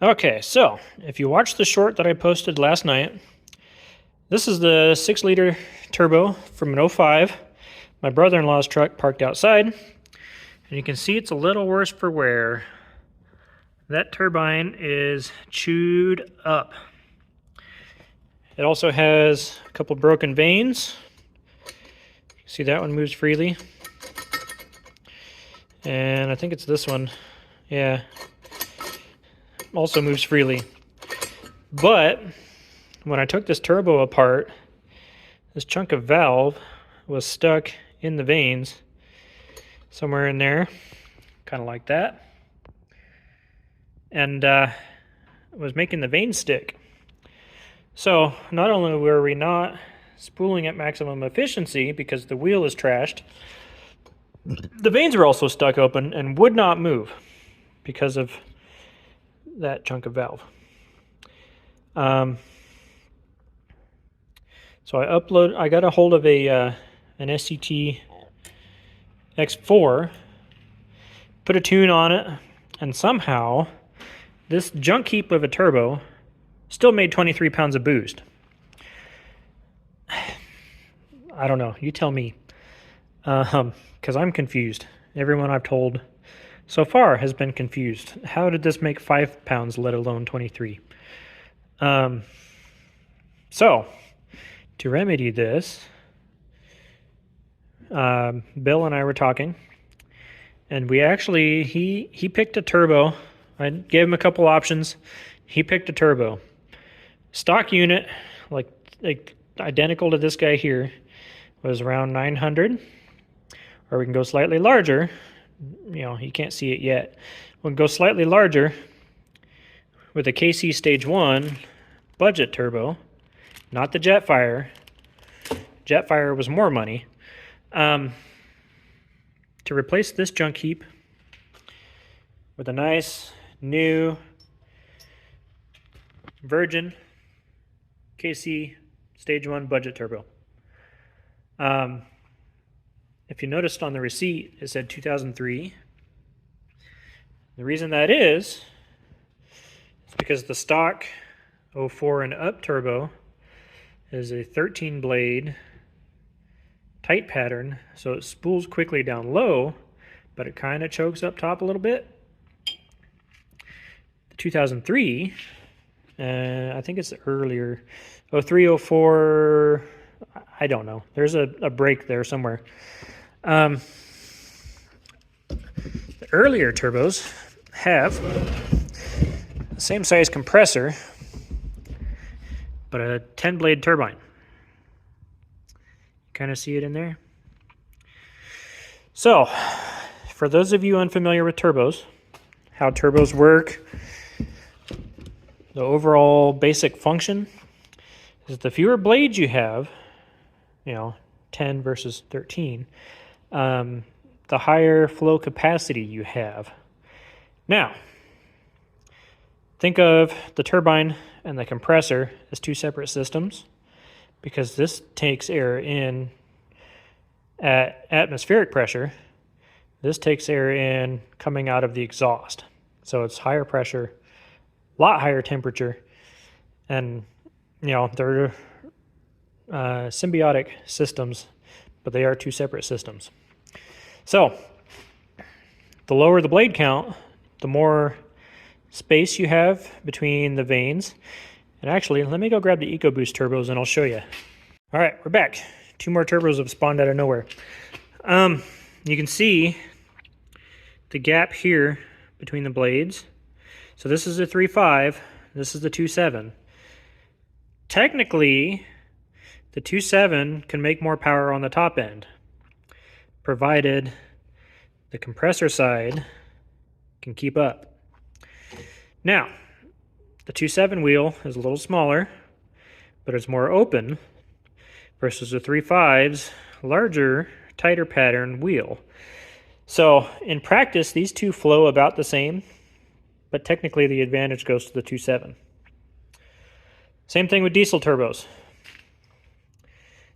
Okay, so if you watched the short that I posted last night, this is the 6-liter turbo from an '05, my brother-in-law's truck parked outside, and you can see it's a little worse for wear. That turbine is chewed up. It also has a couple broken vanes. See, that one moves freely. And I think it's this one. Yeah. Also moves freely. But when I took this turbo apart, this chunk of valve was stuck in the vanes somewhere in there, kind of like that, and was making the vanes stick. So not only were we not spooling at maximum efficiency because the wheel is trashed, the vanes were also stuck open and would not move because of that chunk of valve. So I got a hold of an SCT X4, put a tune on it, and somehow this junk heap of a turbo still made 23 pounds of boost. I don't know, you tell me, because I'm confused. Everyone I've told so far has been confused. How did this make 5 pounds, let alone 23? So, to remedy this, Bill and I were talking, and we actually, he picked a turbo. I gave him a couple options. He picked a turbo. Stock unit, like identical to this guy here, was around 900, or we can go slightly larger. You know, you can't see it yet. We can go slightly larger with a KC Stage 1 budget turbo, not the Jetfire. Jetfire was more money. To replace this junk heap with a nice new Virgin KC Stage 1 budget turbo. If you noticed on the receipt, it said 2003. The reason that is because the stock 04 and up turbo is a 13 blade tight pattern, so it spools quickly down low, but it kind of chokes up top a little bit. The 2003, I think it's earlier, 03, 04, I don't know. There's a break there somewhere. The earlier turbos have the same size compressor, but a 10 blade turbine. Kind of see it in there. So, for those of you unfamiliar with turbos, how turbos work, the overall basic function is the fewer blades you have, 10 versus 13, the higher flow capacity you have. Now, think of the turbine and the compressor as two separate systems, because this takes air in at atmospheric pressure. This takes air in coming out of the exhaust. So it's higher pressure, a lot higher temperature, and they're symbiotic systems, but they are two separate systems. So the lower the blade count, the more space you have between the vanes. And actually, let me go grab the EcoBoost turbos and I'll show you. All right, we're back. Two more turbos have spawned out of nowhere. You can see the gap here between the blades. So this is the 3.5, this is the 2.7. Technically, the 2.7 can make more power on the top end, provided the compressor side can keep up. Now, the 2.7 wheel is a little smaller, but it's more open versus the 3.5's larger, tighter pattern wheel. So in practice, these two flow about the same, but technically the advantage goes to the 2.7. Same thing with diesel turbos.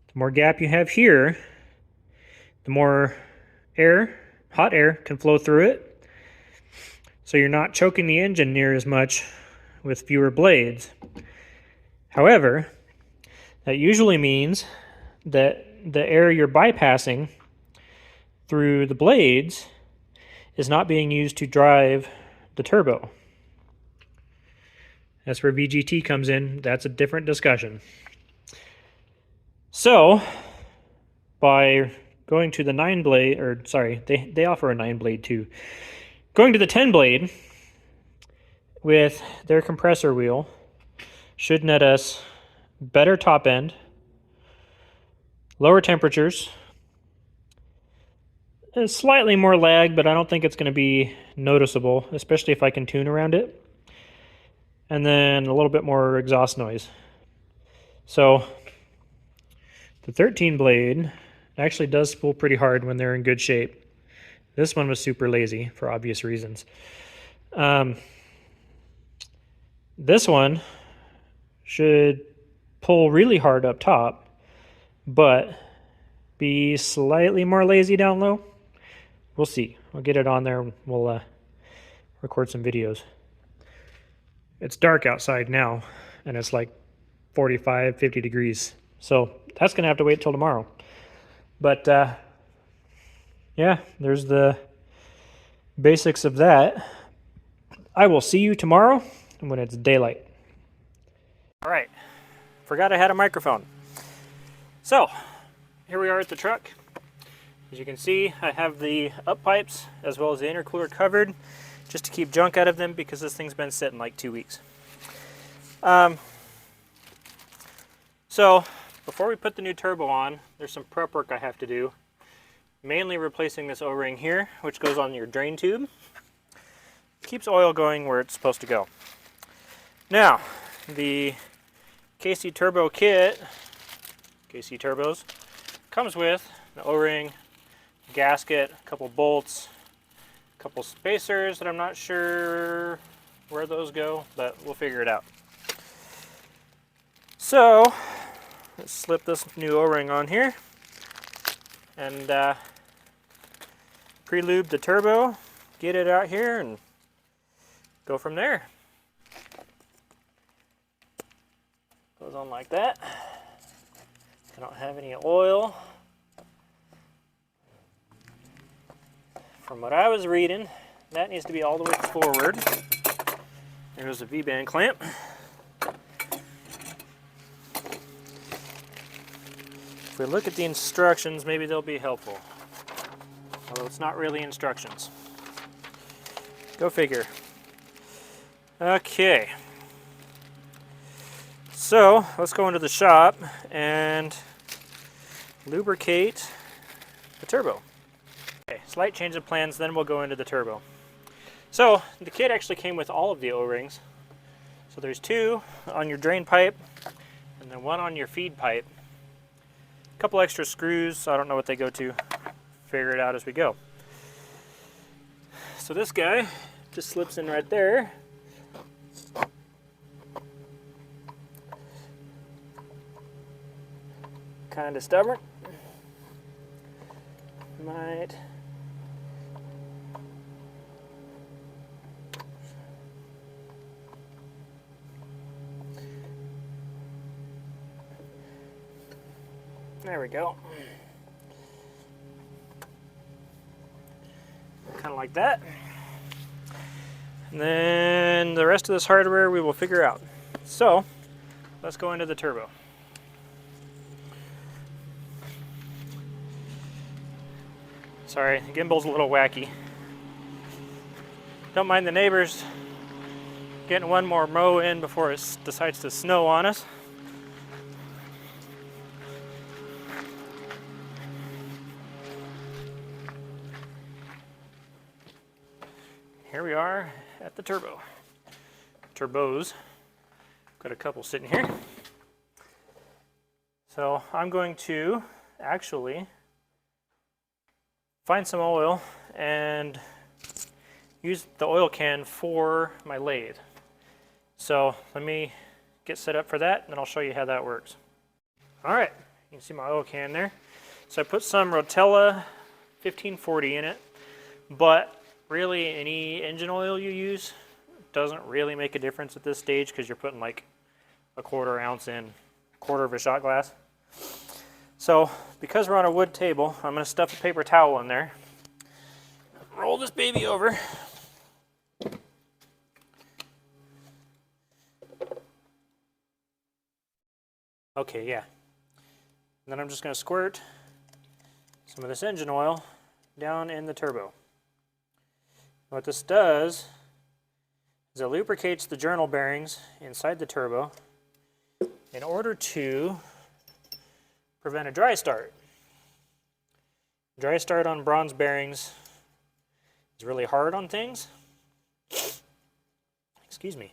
The more gap you have here, the more air, hot air, can flow through it. So you're not choking the engine near as much with fewer blades. However, that usually means that the air you're bypassing through the blades is not being used to drive the turbo. That's where VGT comes in. That's a different discussion. So, by going to the 9-blade, or sorry, they offer a 9-blade too. Going to the 10-blade with their compressor wheel should net us better top end, lower temperatures, and slightly more lag, but I don't think it's going to be noticeable, especially if I can tune around it. And then a little bit more exhaust noise. So the 13-blade actually does spool pretty hard when they're in good shape. This one was super lazy for obvious reasons. This one should pull really hard up top, but be slightly more lazy down low. We'll see. We'll get it on there and we'll record some videos. It's dark outside now, and it's like 45, 50 degrees. So that's going to have to wait till tomorrow. But yeah, there's the basics of that. I will see you tomorrow when it's daylight. All right, forgot I had a microphone. So here we are at the truck. As you can see, I have the up pipes as well as the intercooler covered just to keep junk out of them because this thing's been sitting like 2 weeks. So before we put the new turbo on, there's some prep work I have to do. Mainly replacing this O-ring here, which goes on your drain tube. Keeps oil going where it's supposed to go. Now, the KC Turbo kit, KC Turbos, comes with an O-ring, gasket, a couple bolts, a couple spacers that I'm not sure where those go, but we'll figure it out. So, let's slip this new O-ring on here and pre-lube the turbo, get it out here, and go from there. Goes on like that. I don't have any oil. From what I was reading, that needs to be all the way forward. There goes the V-band clamp. If we look at the instructions, maybe they'll be helpful. Although it's not really instructions. Go figure. Okay. So, let's go into the shop and lubricate the turbo. Okay, slight change of plans, then we'll go into the turbo. So, the kit actually came with all of the O-rings. So there's 2 on your drain pipe, and then 1 on your feed pipe. A couple extra screws, I don't know what they go to. Figure it out as we go. So this guy just slips in right there. Kind of stubborn. Might there we go. Kind of like that. And then the rest of this hardware we will figure out. So let's go into the turbo. Sorry, the gimbal's a little wacky. Don't mind the neighbors getting one more mow in before it decides to snow on us. Here we are at the turbo. Turbos. Got a couple sitting here. So I'm going to actually find some oil and use the oil can for my lathe. So let me get set up for that and then I'll show you how that works. Alright, you can see my oil can there. So I put some Rotella 1540 in it, but really any engine oil you use doesn't really make a difference at this stage because you're putting like a 1/4 ounce in, 1/4 of a shot glass. So because we're on a wood table, I'm going to stuff a paper towel in there, roll this baby over. Okay, yeah. And then I'm just going to squirt some of this engine oil down in the turbo. What this does is it lubricates the journal bearings inside the turbo in order to prevent a dry start. Dry start on bronze bearings is really hard on things. Excuse me.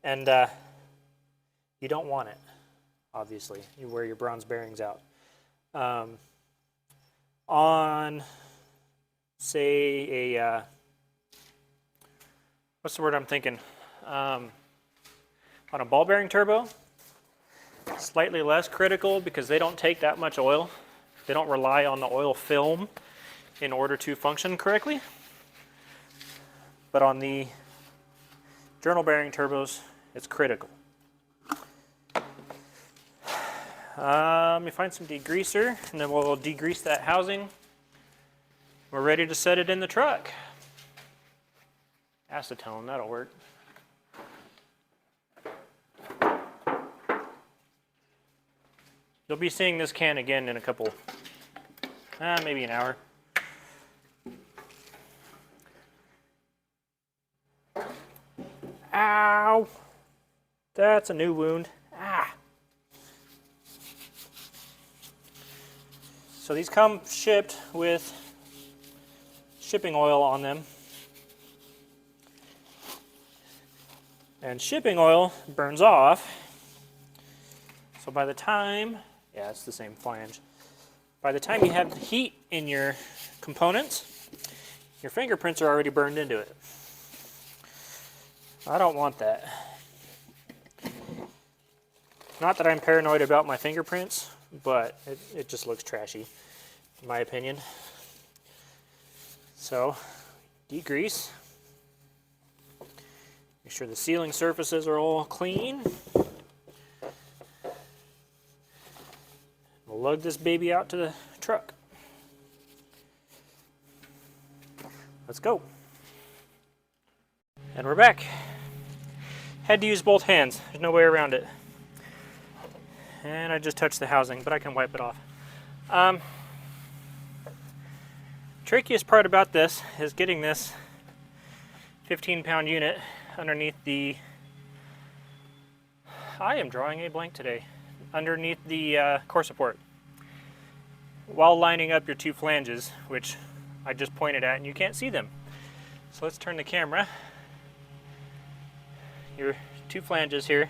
And you don't want it, obviously. You wear your bronze bearings out. On, say, a, what's the word I'm thinking? On a ball bearing turbo, slightly less critical because they don't take that much oil. They don't rely on the oil film in order to function correctly. But on the journal bearing turbos, it's critical. Let me find some degreaser, and then we'll degrease that housing. We're ready to set it in the truck. Acetone, that'll work. You'll be seeing this can again in a couple, maybe an hour. Ow! That's a new wound. Ah! So these come shipped with shipping oil on them. And shipping oil burns off. So by the time, yeah, it's the same flange. By the time you have the heat in your components, your fingerprints are already burned into it. I don't want that. Not that I'm paranoid about my fingerprints, but it just looks trashy, in my opinion. So, degrease. Make sure the sealing surfaces are all clean. We'll lug this baby out to the truck. Let's go. And we're back. Had to use both hands. There's no way around it. And I just touched the housing, but I can wipe it off. Trickiest part about this is getting this 15-pound unit underneath the, I am drawing a blank today, underneath the core support while lining up your two flanges, which I just pointed at and you can't see them. So let's turn the camera. Your two flanges here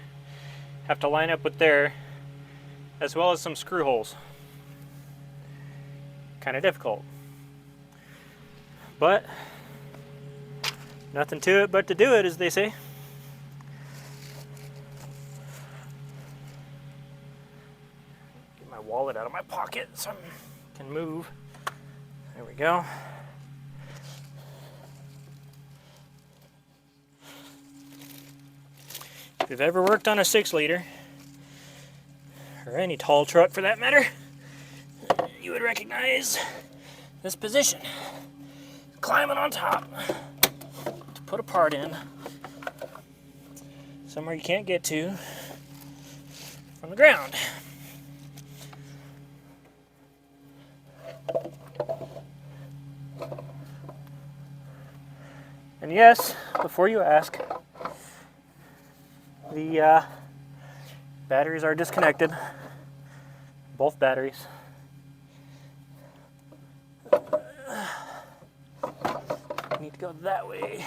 have to line up with there, as well as some screw holes. Kind of difficult. But nothing to it but to do it, as they say. Get my wallet out of my pocket so I can move. There we go. If you've ever worked on a 6-liter, or any tall truck for that matter, you would recognize this position. Climbing on top to put a part in somewhere you can't get to from the ground. And yes, before you ask, the batteries are disconnected, both batteries. Need to go that way.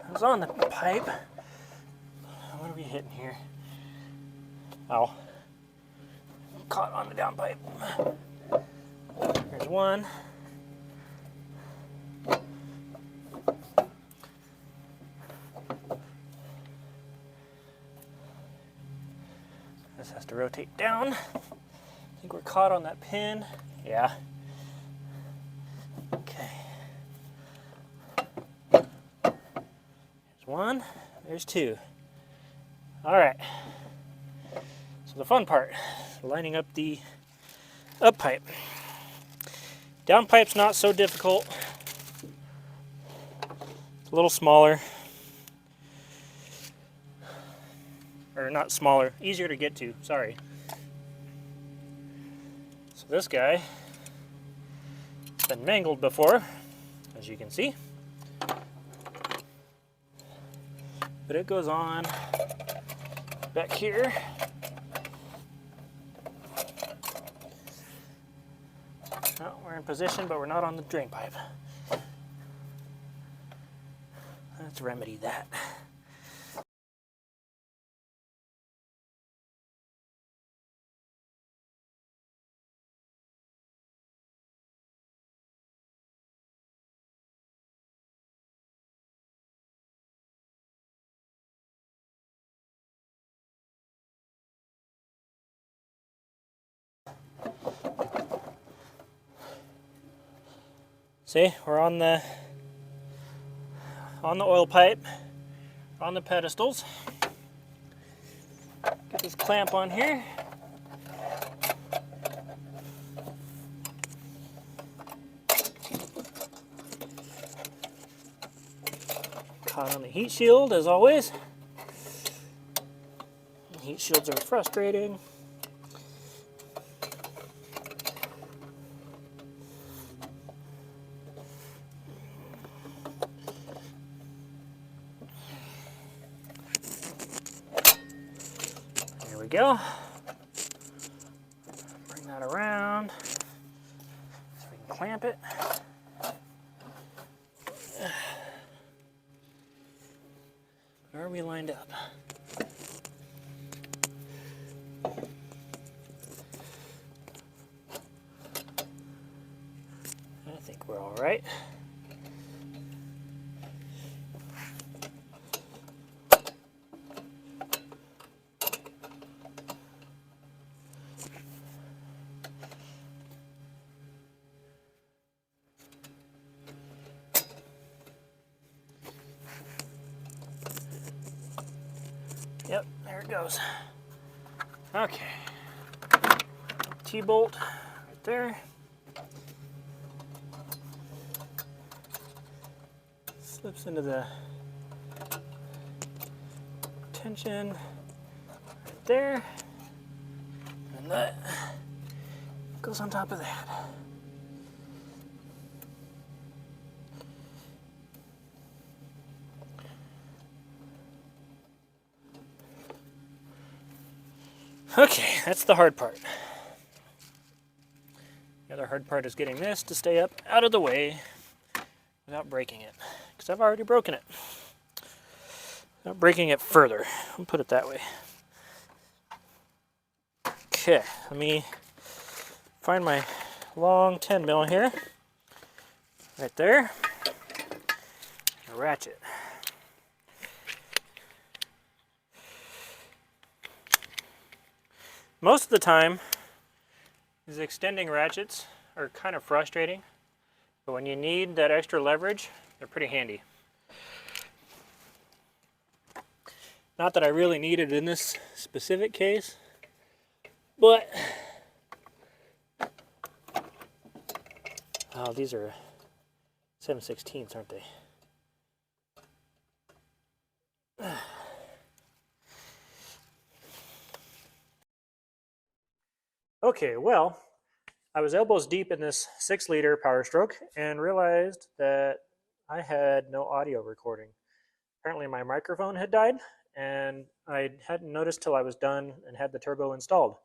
I was on the pipe. What are we hitting here? Oh, caught on the down pipe. Here's one. This has to rotate down. I think we're caught on that pin. Yeah. Okay. There's one, there's two. All right, so the fun part, lining up the up pipe. Down pipe's not so difficult. It's a little smaller. Or not smaller, easier to get to, sorry. So this guy has been mangled before, as you can see. But it goes on back here. Oh, we're in position, but we're not on the drain pipe. Let's remedy that. See, we're on the oil pipe, on the pedestals. Get this clamp on here. Caught on the heat shield as always. Heat shields are frustrating. There we go. Bring that around so we can clamp it. Are we lined up? I think we're all right. Yep, there it goes. Okay. T-bolt right there. Slips into the tension right there. And that goes on top of that. Okay, that's the hard part. The other hard part is getting this to stay up out of the way without breaking it, because I've already broken it. Without breaking it further, I'll put it that way. Okay, let me find my long 10 mil here. Right there. A ratchet. Most of the time, these extending ratchets are kind of frustrating, but when you need that extra leverage, they're pretty handy. Not that I really need it in this specific case, but oh, these are 7/16, aren't they? Okay, well, I was elbows deep in this 6-liter Power Stroke and realized that I had no audio recording. Apparently my microphone had died, and I hadn't noticed till I was done and had the turbo installed.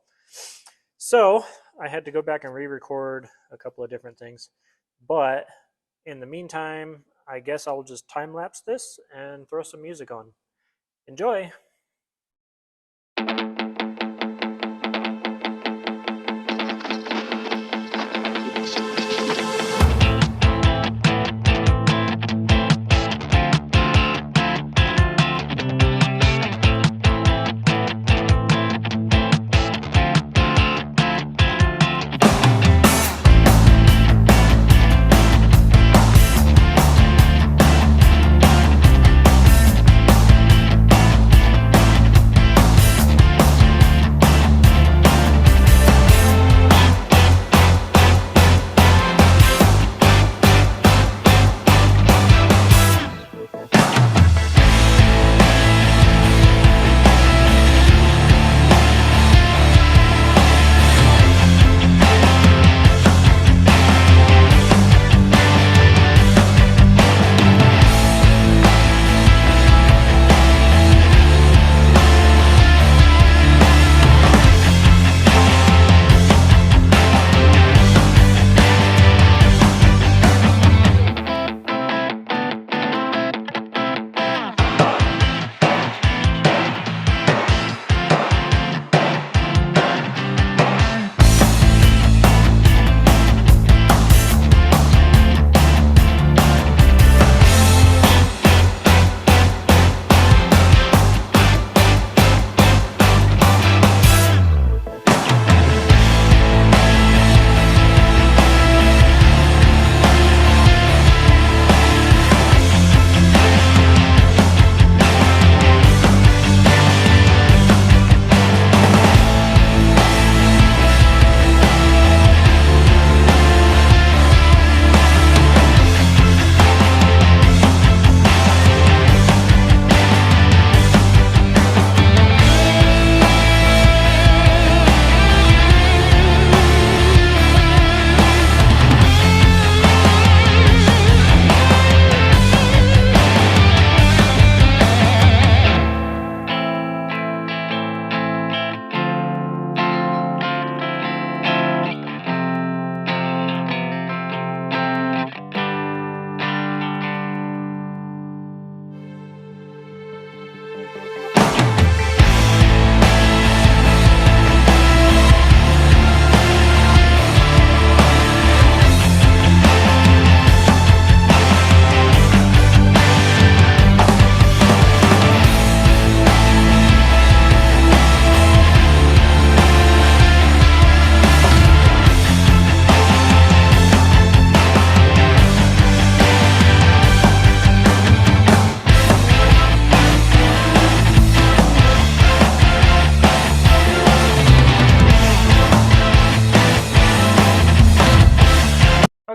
So I had to go back and re-record a couple of different things. But in the meantime, I guess I'll just time-lapse this and throw some music on. Enjoy!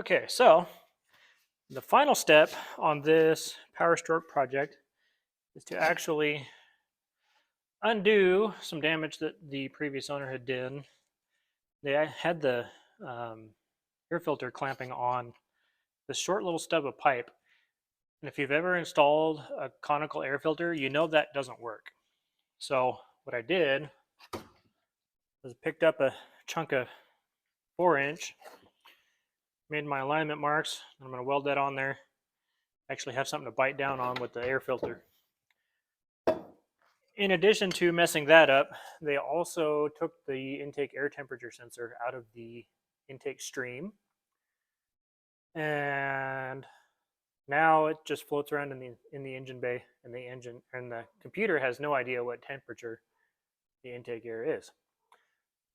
Okay, so the final step on this power stroke project is to actually undo some damage that the previous owner had done. They had the air filter clamping on this short little stub of pipe. And if you've ever installed a conical air filter, you know that doesn't work. So what I did was picked up a chunk of 4-inch, made my alignment marks. I'm going to weld that on there. Actually have something to bite down on with the air filter. In addition to messing that up, they also took the intake air temperature sensor out of the intake stream. And now it just floats around in the engine bay, and the computer has no idea what temperature the intake air is.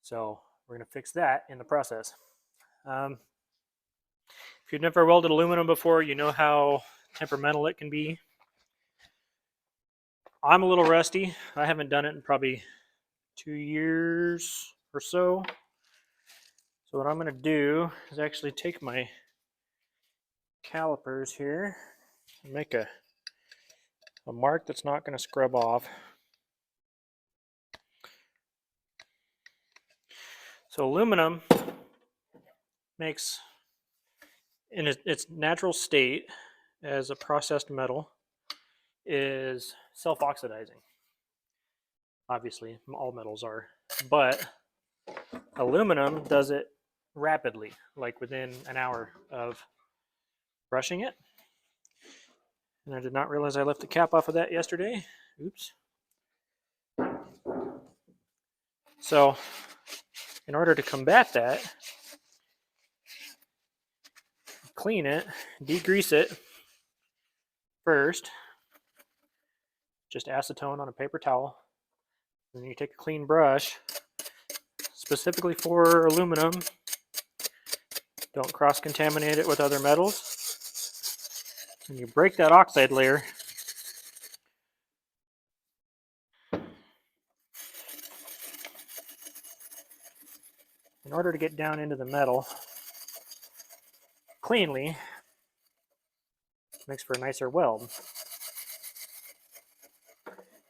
So we're going to fix that in the process. If you've never welded aluminum before, you know how temperamental it can be. I'm a little rusty. I haven't done it in probably 2 years or so. So what I'm going to do is actually take my calipers here and make a mark that's not going to scrub off. So aluminum makes, in its natural state as a processed metal, is self-oxidizing. Obviously, all metals are, but aluminum does it rapidly, like within an hour of brushing it. And I did not realize I left the cap off of that yesterday. Oops. So in order to combat that, clean it, degrease it first, just acetone on a paper towel. Then you take a clean brush, specifically for aluminum. Don't cross-contaminate it with other metals. And you break that oxide layer. In order to get down into the metal cleanly, makes for a nicer weld.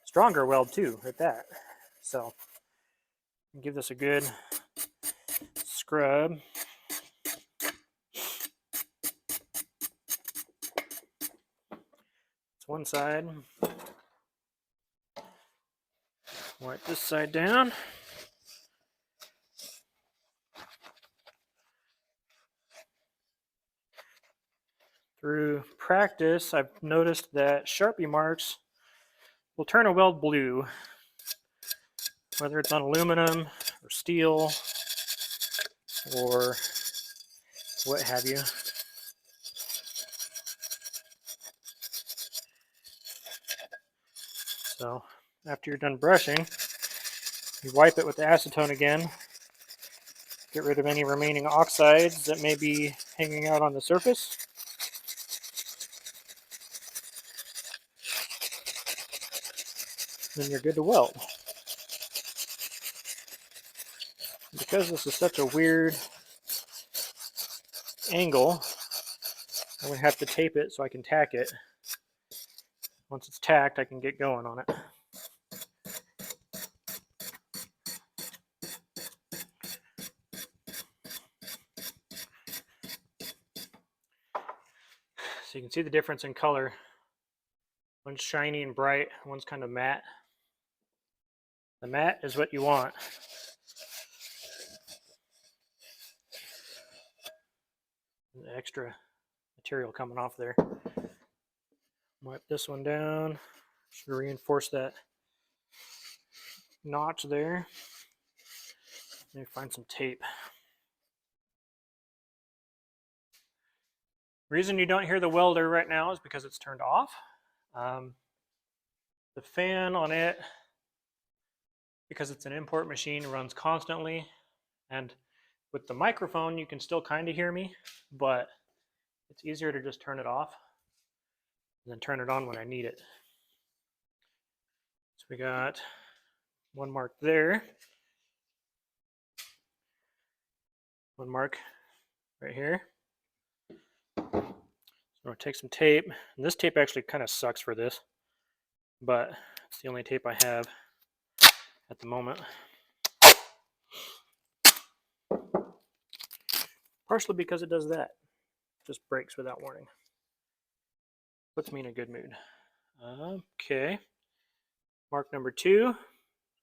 Stronger weld too, at that. So, give this a good scrub. It's one side. Wipe this side down. Through practice, I've noticed that Sharpie marks will turn a weld blue, whether it's on aluminum or steel or what have you. So after you're done brushing, you wipe it with the acetone again, get rid of any remaining oxides that may be hanging out on the surface. Then you're good to weld. Because this is such a weird angle, I'm going to have to tape it so I can tack it. Once it's tacked, I can get going on it. So you can see the difference in color. One's shiny and bright, one's kind of matte. The matte is what you want. The extra material coming off there. Wipe this one down. Should reinforce that notch there. Maybe find some tape. The reason you don't hear the welder right now is because it's turned off. The fan on it, because it's an import machine, runs constantly. And with the microphone, you can still kind of hear me, but it's easier to just turn it off and then turn it on when I need it. So we got one mark there. One mark right here. I'm going to take some tape, and this tape actually kind of sucks for this, but it's the only tape I have at the moment. Partially because it does that. Just breaks without warning. Puts me in a good mood. Okay. Mark number 2,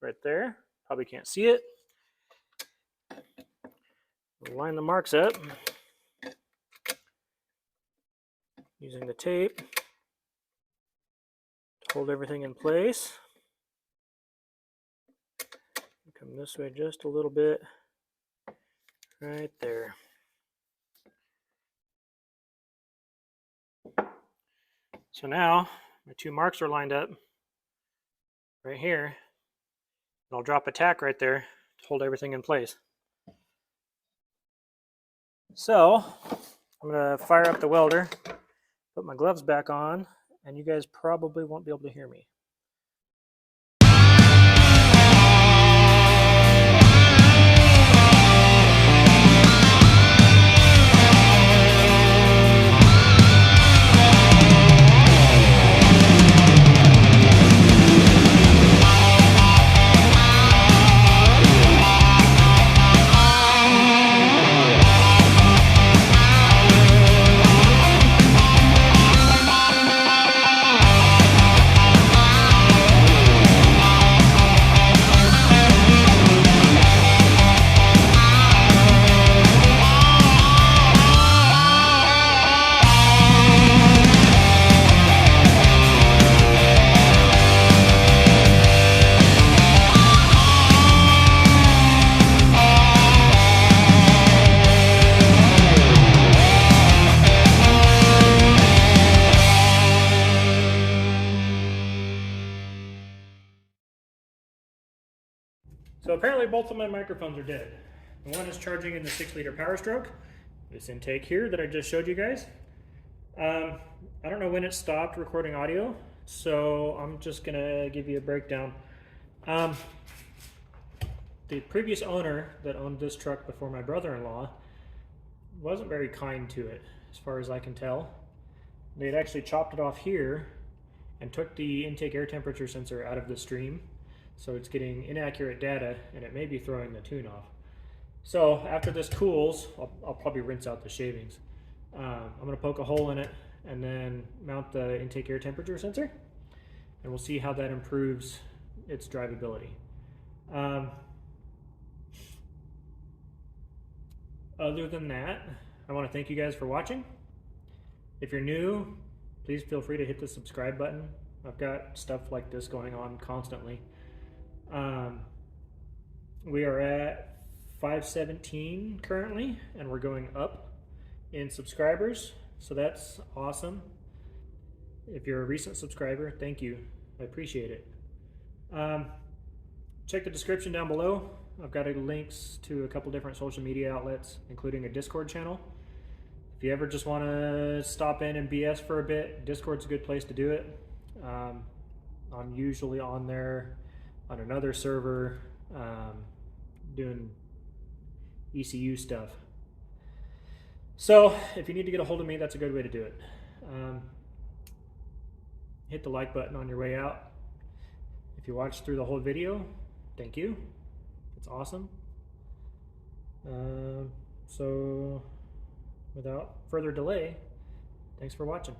right there. Probably can't see it. We'll line the marks up using the tape to hold everything in place. Come this way just a little bit. Right there. So now my 2 marks are lined up right here. And I'll drop a tack right there to hold everything in place. So I'm going to fire up the welder, put my gloves back on, and you guys probably won't be able to hear me. So apparently both of my microphones are dead. The one is charging in the 6-liter Power Stroke, this intake here that I just showed you guys. I don't know when it stopped recording audio, so I'm just gonna give you a breakdown. The previous owner that owned this truck before my brother-in-law wasn't very kind to it, as far as I can tell. They had actually chopped it off here and took the intake air temperature sensor out of the stream, so it's getting inaccurate data and it may be throwing the tune off. So after this cools, I'll probably rinse out the shavings. I'm going to poke a hole in it and then mount the intake air temperature sensor, and we'll see how that improves its drivability. Other than that, I want to thank you guys for watching. If you're new, please feel free to hit the subscribe button. I've got stuff like this going on constantly. We are at 517 currently, and we're going up in subscribers, so that's awesome. If you're a recent subscriber, thank you. I appreciate it. Check the description down below. I've got links to a couple different social media outlets, including a Discord channel. If you ever just want to stop in and BS for a bit, Discord's a good place to do it. I'm usually on there on another server doing ECU stuff. So if you need to get a hold of me, that's a good way to do it. Hit the like button on your way out. If you watched through the whole video, thank you. It's awesome. So without further delay, thanks for watching.